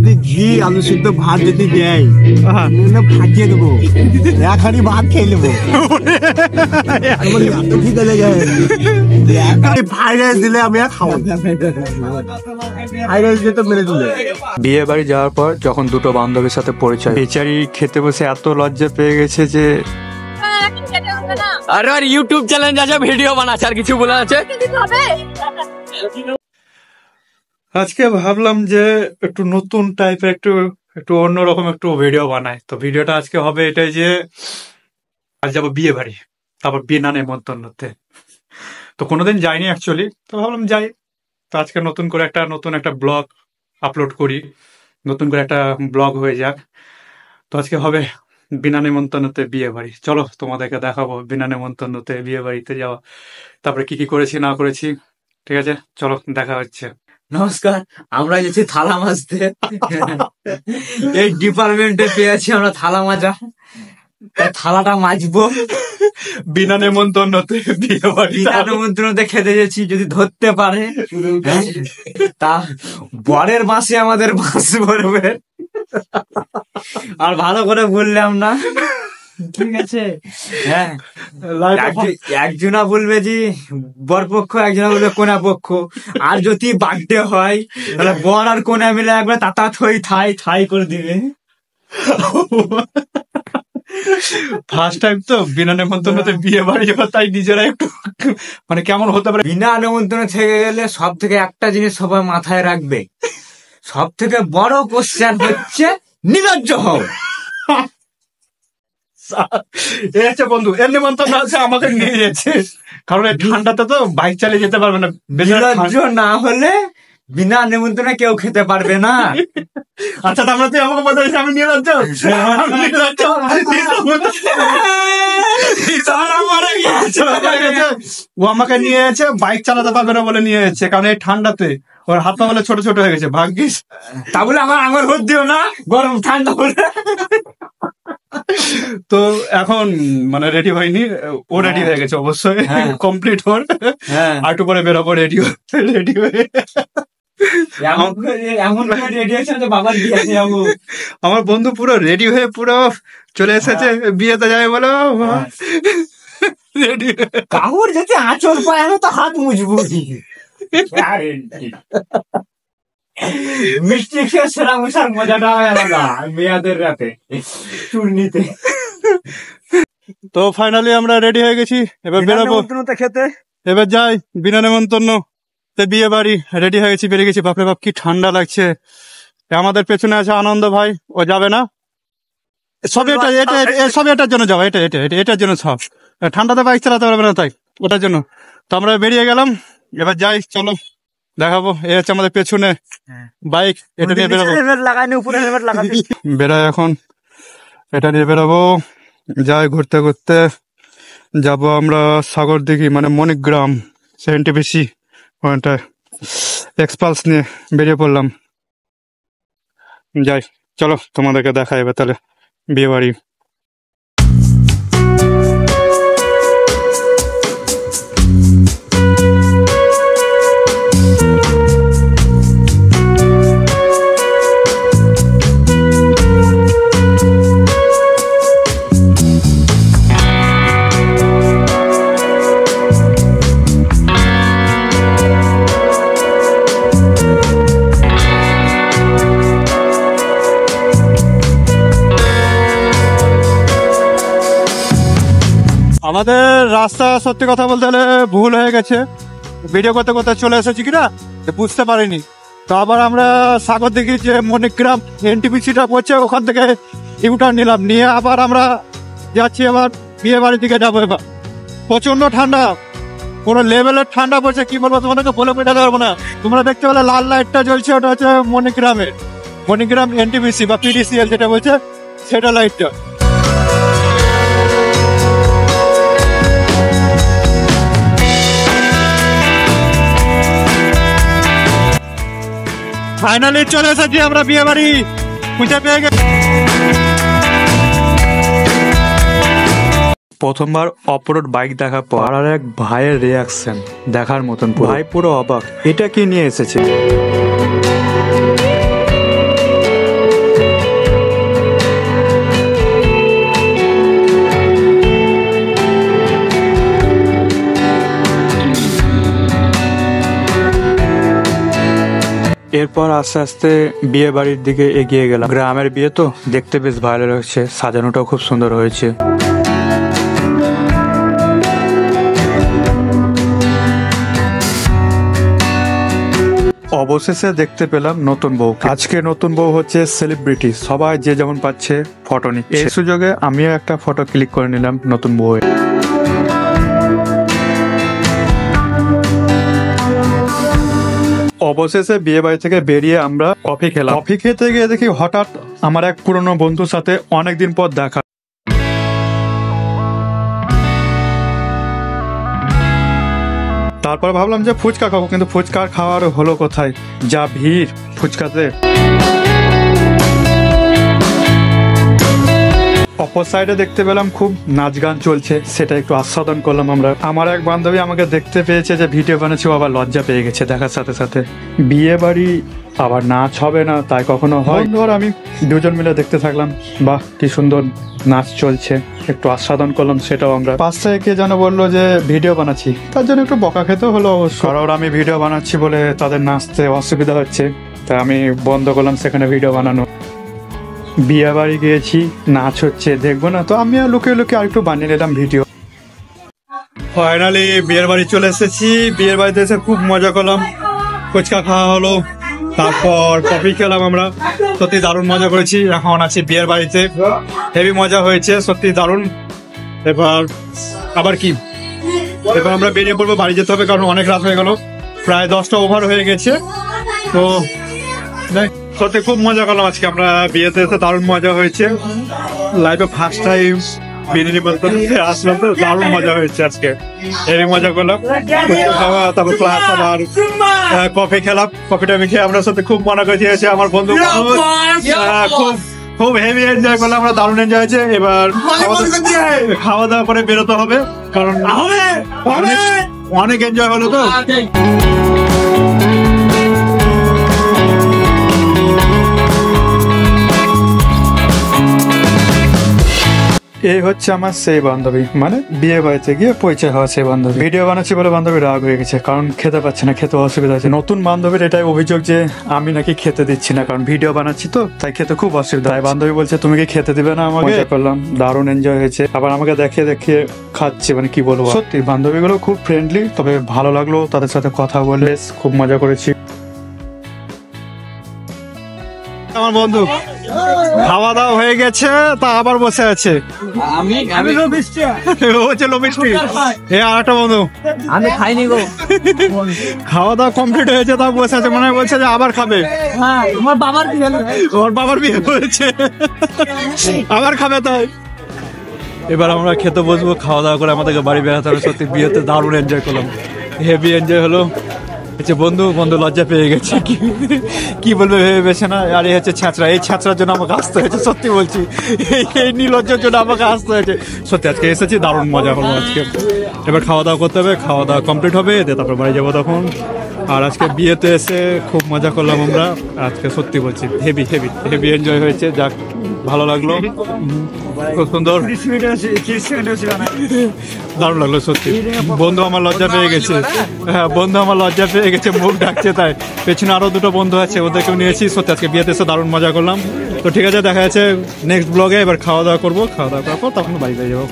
যদি ঘি আলু সিদ্ধ ভাত যদি দেয় ফাটিয়ে দেবো, এক হাঁড়ি ভাত খেয়ে নেবো। ফ্রাইড রাইস দিলে আমি আর খাবো, ফ্রাইড রাইস দিয়ে তো মেরে দিলে। বিয়ে বাড়ি যাওয়ার পর যখন দুটো বান্ধবীর সাথে পরিচয়, বেচারি খেতে বসে এত লজ্জা পেয়ে গেছে যে আরে আর ইউটিউব চ্যানেল আছে, ভিডিও বানাচ্ছে, আর কিছু বলা আছে। আজকে ভাবলাম যে একটু নতুন টাইপের একটু অন্যরকম একটু ভিডিও বানাই। তো ভিডিওটা আজকে হবে এটাই যে আজ যাবো বিয়ে বাড়ি, তারপর বিয়ে না নেমন্তন্নতে। তো কোনোদিন যাইনি অ্যাকচুয়ালি, তো ভাবলাম যাই। তো আজকে নতুন করে নতুন একটা ব্লগ আপলোড করি, নতুন করে একটা ব্লগ হয়ে যাক। তো আজকে হবে বিনা নেমন্তন্নতে বিয়ে বাড়ি। চলো তোমাদেরকে দেখাবো বিনা নেমন্তন্নতে বিয়ে বাড়িতে যাওয়া, তারপরে কি কি করেছি না করেছি। ঠিক আছে, চলো দেখা হচ্ছে। নমস্কার, আমরা যাচ্ছি থালা মাজতে। এই ডিপার্টমেন্টে পেয়েছি আমরা থালা মাজা, থালাটা মাজবো। বিনা নেমন্তন্নতে বিয়ে বাড়ি, বিনা নেমন্তন্নতে খেতে যাচ্ছি, যদি ধরতে পারে তা বরের মাসে আমাদের বাস পড়বে। আর ভালো করে বললাম না, ঠিক আছে? হ্যাঁ, একজনা বলবে যে বরপক্ষ, একজনা বলবে কোনা পক্ষ। আর যদি বার্থডে হয় তাহলে বর আর কোনা মিলে একবার তাতা থই থাই থাই করে দিবে। ফার্স্ট টাইম তো বিনা নেমন্তন্নতে বিয়ে বাড়ি যাবো, তাই নিজেরা একটু মানে কেমন হতে পারে। বিনা নেমন্তন্ন থেকে গেলে সব থেকে একটা জিনিস সবাই মাথায় রাখবে, সব থেকে বড় কোশ্চেন হচ্ছে নির্লজ্জ হও। বন্ধু এর নেমন্তন্ন আছে, আমাকে নিয়ে যাচ্ছে, কারণ এই ঠান্ডাতে তো বাইক চালিয়ে যেতে পারবে না। নির্লজ্জ না হলে বিনা নেমন্তন্ন কেউ খেতে পারবে না। আচ্ছা, তারপরে তুই আমাকে বলতে আমি নির্লজ্জ? ও আমাকে নিয়ে যাচ্ছে, বাইক চালাতে পারবে না বলে নিয়ে যাচ্ছে, কারণ এই ঠান্ডাতে ওর হাত পা বলে ছোট ছোট হয়ে গেছে। ভাগ্যিস, তা বলে আমার আঙুল ভোট দিও না, গরম ঠান্ডা বলে। তো এখন মানে রেডি হয়নি, ও রেডি হয়ে গেছে অবশ্যই, কমপ্লিট ওর। আর একটু পরে বেরোবো রেডি হয়ে। আমার বন্ধু পুরো রেডি হয়ে পুরো চলে এসেছে, বিয়েতে যাবে বলো। কাউর যাতে আঁচল পায় না তো হাত মুছবো। মিষ্টি খেয়ে সেরা মশার মজাটা হয় আলাদা মেয়াদের রাতে চূর্ণিতে। তো ফাইনালি আমরা রেডি হয়ে গেছি, এবার বেরোবো খেতে। এবার যাই বিনা নেমন্তন্ন বিয়ে বাড়ি। রেডি হয়ে গেছি, বেরিয়ে গেছি। বাপরে বাপ কি ঠান্ডা লাগছে। আমাদের পেছনে আছে আনন্দ ভাই, ও যাবে না। সব এটার জন্য যাবো, এটার জন্য সব। ঠান্ডাতে বাইক চালাতে পারবে না, তাই ওটার জন্য। তো আমরা বেরিয়ে গেলাম, এবার যাই, চলো দেখাবো। এ হচ্ছে আমাদের পেছনে বাইক, এটা নিয়ে বেরোবো। বেরোয় এখন, এটা নিয়ে বেরোবো। যাই ঘুরতে ঘুরতে যাবো আমরা সাগর দিঘি, মানে মণিগ্রাম সেন্টিপিসি, ওখানটায় এক্সপালস নিয়ে বেরিয়ে পড়লাম। যাই, চলো তোমাদেরকে দেখাই এবার তাহলে বিয়ে বাড়ি। আমাদের রাস্তা সত্যি কথা বলতে গেলে ভুল হয়ে গেছে, ভিডিও করতে করতে চলে এসেছি কিনা বুঝতে পারিনি। তো আবার আমরা সাগর দিঘি যে মণিগ্রাম এনটিপিসিটা পড়ছে ওখান থেকে ইউটার্ন নিলাম, নিয়ে আবার আমরা যাচ্ছি আবার বিয়ে বাড়ির দিকে যাবো। এবার প্রচন্ড ঠান্ডা, কোনো লেভেলের ঠান্ডা পড়ছে, কি বলবো তোমাদেরকে বলে বোঝাতে পারবো না। তোমরা দেখতে পেলে লাল লাইটটা জ্বলছে, ওটা হচ্ছে মণিগ্রাম এনটিপিসি বা পিডিসিএল যেটা বলছে সেটা লাইটটা। ফাইনালি চলে এসেছি আমরা বিয়ে বাড়ি, খুঁজে পেয়ে গেছি। প্রথমবার অফরোড বাইক দেখার পর আর এক ভাইয়ের রিয়াকশন দেখার মতন, ভাই পুরো অবাক, এটা কি নিয়ে এসেছে। এরপর আস্তে আস্তে বিয়ে বাড়ির দিকে এগিয়ে গেলাম। গ্রামের বিয়ে তো দেখতে বেশ ভালো লাগছে, সাজানোটাও খুব সুন্দর হয়েছে। অবশেষে দেখতে পেলাম নতুন বউ। আজকে নতুন বউ হচ্ছে সেলিব্রিটি, সবাই যে যেমন পাচ্ছে ফটো নিচ্ছে। এই সুযোগে আমিও একটা ফটো ক্লিক করে নিলাম নতুন বউয়ের। অবশেষে বিয়ে বাড়ি থেকে বেরিয়ে আমরা কফি খেলাম। কফি খেতে গিয়ে দেখি হঠাৎ আমার এক পুরনো বন্ধুর সাথে অনেকদিন পর দেখা। তারপর ভাবলাম যে ফুচকা খাবো, কিন্তু ফুচকা খাওয়ার হলো কোথায়, যা ভিড় ফুচকাতে। অপর সাইডে দেখতে পেলাম খুব নাচ গান চলছে, সেটা একটু আস্বাদন করলাম আমরা। আমার এক বান্ধবী আমাকে দেখতে পেয়েছে যে ভিডিও বানাচ্ছি, আবার লজ্জা পেয়ে গেছে দেখার সাথে সাথে। বিয়ে বাড়ি আবার নাচ হবে না তাই কখনো হয়। ধর আমি দুজন মিলে দেখতে থাকলাম, বাহ কি সুন্দর নাচ চলছে, একটু আস্বাদন করলাম সেটাও আমরা। পাশ থেকে কে যেন বললো যে ভিডিও বানাচ্ছি, তার জন্য একটু বকা খেতেও হলো অবশ্য। কারণ আমি ভিডিও বানাচ্ছি বলে তাদের নাচতে অসুবিধা হচ্ছে, তাই আমি বন্ধ করলাম সেখানে ভিডিও বানানো। বিয়ে বাড়ি গিয়েছি, নাচ হচ্ছে, দেখবো না তো আমি লুকিয়ে লুকিয়ে আরেকটু বানিয়ে নিলাম ভিডিও। ফাইনালি বিয়ের বাড়ি চলে এসেছি। বিয়ের বাড়িতে এসে খুব মজা করলাম, ফুচকা খাওয়া হলো, তারপর কফি খেলাম আমরা। সত্যি দারুণ মজা করেছি। এখন আছি বিয়ের বাড়িতে, হেভি মজা হয়েছে, সত্যি দারুণ। এবার আবার কি, এবার আমরা বেরিয়ে পড়বো, বাড়ি যেতে হবে কারণ অনেক রাত হয়ে গেল, প্রায় 10টা ওভার হয়ে গেছে। তো সত্যি খুব মজা করলাম আজকে আমরা বিয়েতে এসে, দারুণ মজা হয়েছে। লাইফে ফার্স্ট টাইম বিরিয়ানি বলতে আসলাম, তো দারুণ মজা হয়েছে আজকে, এই মজা করলাম। খাওয়া, তারপর প্লাস আবার কফি খেলাম, কফিটা আমি খেয়ে আমরা সাথে খুব মজা করেছি। আমার বন্ধু খুব খুব হেভি এনজয় করলাম আমরা, দারুণ এনজয় হয়েছে। এবার খাওয়া দাওয়া করে বেরোতে হবে কারণ অনেক এনজয় হলো তো। এই হচ্ছে আমার সেই বান্ধবী, মানে বিয়ে বাড়িতে গিয়ে পরিচয় হওয়া সেই বান্ধবী। ভিডিও বানাচ্ছি বলে বান্ধবী রাগ হয়ে গেছে, কারণ খেতে পাচ্ছে না, খেতে অসুবিধা হচ্ছে। নতুন বান্ধবীর এটাই অভিযোগ যে আমি নাকি খেতে দিচ্ছি না, কারণ ভিডিও বানাচ্ছি তো তাই খেতে খুব অসুবিধা। তাই বান্ধবী বলছে তুমি কি খেতে দিবে না আমাকে। করলাম, দারুণ এনজয় হয়েছে। আবার আমাকে দেখিয়ে দেখিয়ে খাচ্ছে, মানে কি বলবো। সত্যি বান্ধবীগুলো খুব ফ্রেন্ডলি, তবে ভালো লাগলো তাদের সাথে কথা বলে, খুব মজা করেছি। আমার বন্ধু খাওয়া দাওয়া হয়ে গেছে, তা আবার বসে আছে। বন্ধু আমি খাইনি গো, খাওয়া দাওয়া কমপ্লিট হয়েছে, তা বসে আছে, মনে হয় বলছে যে আবার খাবে। আমার বাবার বিয়ে, ওর বাবার বিয়ে হয়েছে, আবার খাবে। তাই এবার আমরা খেতে বসবো, খাওয়া দাওয়া করে আমাদেরকে বাড়ি বেড়াতে হবে। সত্যি বিয়েতে দারুণ এনজয় করলাম, হেভি এনজয় হলো। বন্ধু বন্ধু লজ্জা পেয়ে গেছে, কি বলবে ভেবে বেছে না। আর এই হচ্ছে ছ্যাঁচড়া, এই ছ্যাঁচড়ার জন্য আমাকে আসতে হয়েছে, সত্যি বলছি, এই নির্লজ্জার জন্য আমাকে আসতে হয়েছে। সত্যি আজকে এসেছি, দারুণ মজা হলো আজকে। এবার খাওয়া দাওয়া করতে হবে, খাওয়া দাওয়া কমপ্লিট হবে, তারপর বাড়ি যাবো তখন। আর আজকে বিয়েতে এসে খুব মজা করলাম আমরা আজকে, সত্যি বলছি হেভি হেভি হেভি এনজয় হয়েছে। যাক, ভালো লাগলো, খুব সুন্দর, দারুণ লাগলো সত্যি। বন্ধু আমার লজ্জা পেয়ে গেছে, হ্যাঁ বন্ধু আমার লজ্জা পেয়ে গেছে, মুখ ডাকছে। তাই পেছনে আরো দুটো বন্ধু আছে, ওদেরকেও নিয়েছি। সত্যি আজকে বিয়েতে এসে দারুণ মজা করলাম। তো ঠিক আছে, দেখা যাচ্ছে নেক্সট ব্লগে। এবার খাওয়া দাওয়া করবো, খাওয়া দাওয়া করার পর তখন বাড়ি যাই যাবো।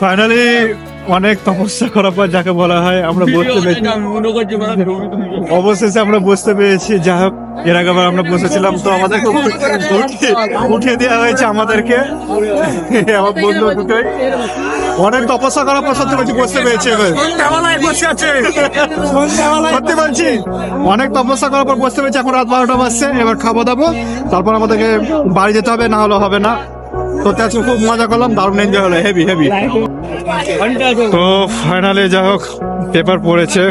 ফাইনালি অনেক তপস্যা করার পর যাকে বলা হয় আমরা বুঝতে পেরেছি, অবশেষে আমরা বুঝতে পেরেছি। যাই হোক, এর আগে আমরা বসেছিলাম তো আমাদেরকে উঠিয়ে দেওয়া হয়েছে আমাদেরকে, আমার বন্ধু দুটোই। অনেক তপস্যা করার পর সত্যি বলছি বুঝতে পেরেছি, সত্যি বলছি অনেক তপস্যা করার পর বুঝতে পেরেছি। এখন রাত 12টা বাজছে, এবার খাবো দাবো, তারপর আমাদেরকে বাড়ি যেতে হবে, না হলে হবে না। তো আজকে খুব মজা করলাম, দারুণ এনজয় হলো, হেভি হেভি। তো ফাইনালি যাই হোক, পেপার পড়েছে,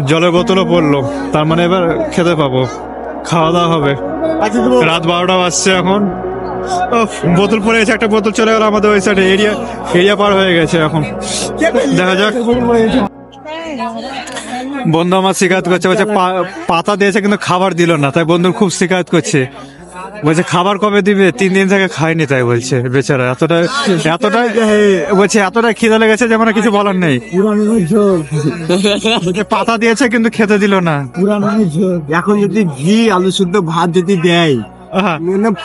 জলের বোতলও পড়লো, তার মানে এবার খেতে পাবো, খাওয়া দাওয়া হবে। রাত 12টা বাজছে এখন। বোতল পড়ে গেছে, একটা বোতল চলে গেল আমাদের ওই সাইডে, এরিয়া পার হয়ে গেছে। এখন দেখা যাক। বন্ধু আমার শিকায়ত করছে, বলছে পাতা দিয়েছে কিন্তু খাবার দিল না, তাই বন্ধুর খুব শিকায়ত করছে। বলছে খাবার কবে দিবে, 3 দিন থেকে খায়নি তাই বলছে বেচারা। এতটাই বলছে এতটাই খিদে লেগেছে যে মানে কিছু বলার নেই। বলছে পাতা দিয়েছে কিন্তু খেতে দিল না। এখন যদি ঘি আলু শুদ্ধ ভাত যদি দেয়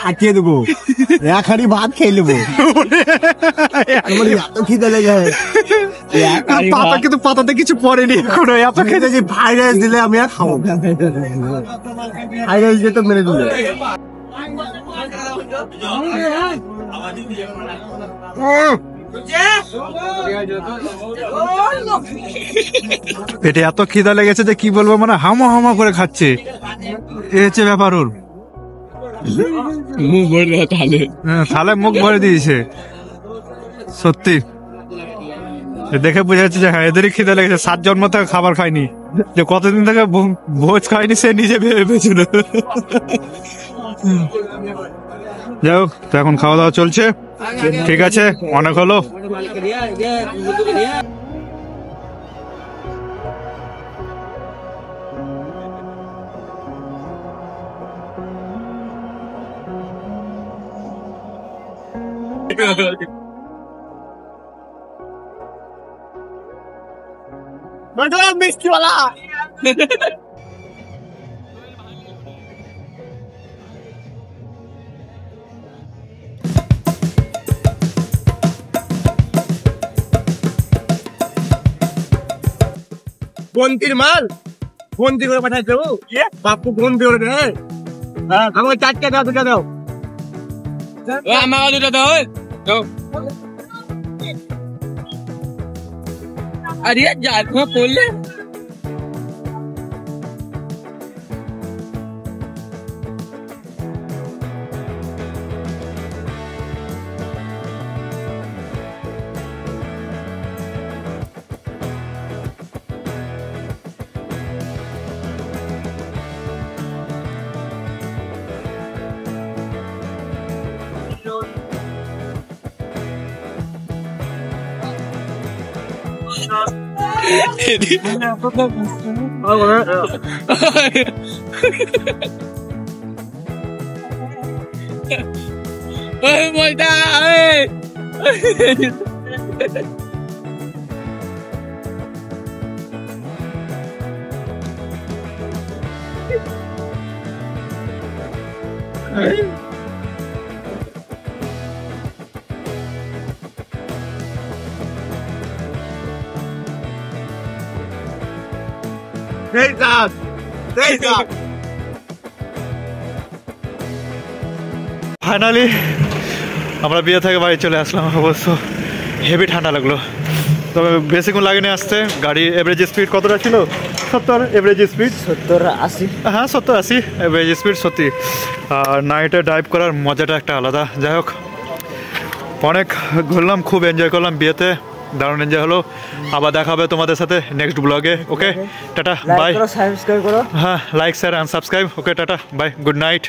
ফাটিয়ে দেবো, এক হাঁড়ি ভাত খেয়ে নেবো। এত খিদে লেগে পাতা কিন্তু পাতাতে কিছু পড়েনি এখনো। এত খেতে যে ফ্রাইড রাইস দিলে আমি আর খাবো, ফ্রাইড রাইস দিয়ে তো মেরে দিলে। পেটে এত খিদা লেগেছে যে কি বলবো, মানে হামা হামা করে খাচ্ছে। এ হচ্ছে ব্যাপার ওর। মুখ ভরে থালে মুখ ভরে দিয়েছে সত্যি। দেখে বোঝা যাচ্ছে যে হ্যাঁ এদেরই খিদে লেগেছে। 7 জন্ম থেকে খাবার খায়নি, যে কতদিন থেকে ভোজ খায়নি সে নিজে ভেবেছিল। যাই হোক, তো এখন খাওয়া দাওয়া চলছে। ঠিক আছে, অনেক হলো। মিষ্টিওয়ালা বন্তির মাল বন্দি করে পাঠাই দেবো। বাপু বন্দি করে দে। হ্যাঁ আমাকে 4টা দাও, 2টা দাও। আমার 2টা দাও। अरे यार बोल ले। बोलता ফাইনালি আমরা বিয়ে থেকে বাড়ি চলে আসলাম। অবশ্য হেভি ঠান্ডা লাগলো, তবে বেশিক্ষণ লাগেনি আসতে। গাড়ি এভারেজ স্পিড কতটা ছিল? 70 এভারেজ স্পিড, 70-80। হ্যাঁ 70-80 এভারেজ স্পিড সত্যি। আর নাইটে ড্রাইভ করার মজাটা একটা আলাদা। যাই হোক, অনেক ঘুরলাম, খুব এনজয় করলাম বিয়েতে, দারুণ এনজয় হলো। আবার দেখা হবে তোমাদের সাথে নেক্সট ব্লগে। ওকে টাটা বাই। সাবস্ক্রাইব করো। হ্যাঁ like share and subscribe. Okay tata bye, good night.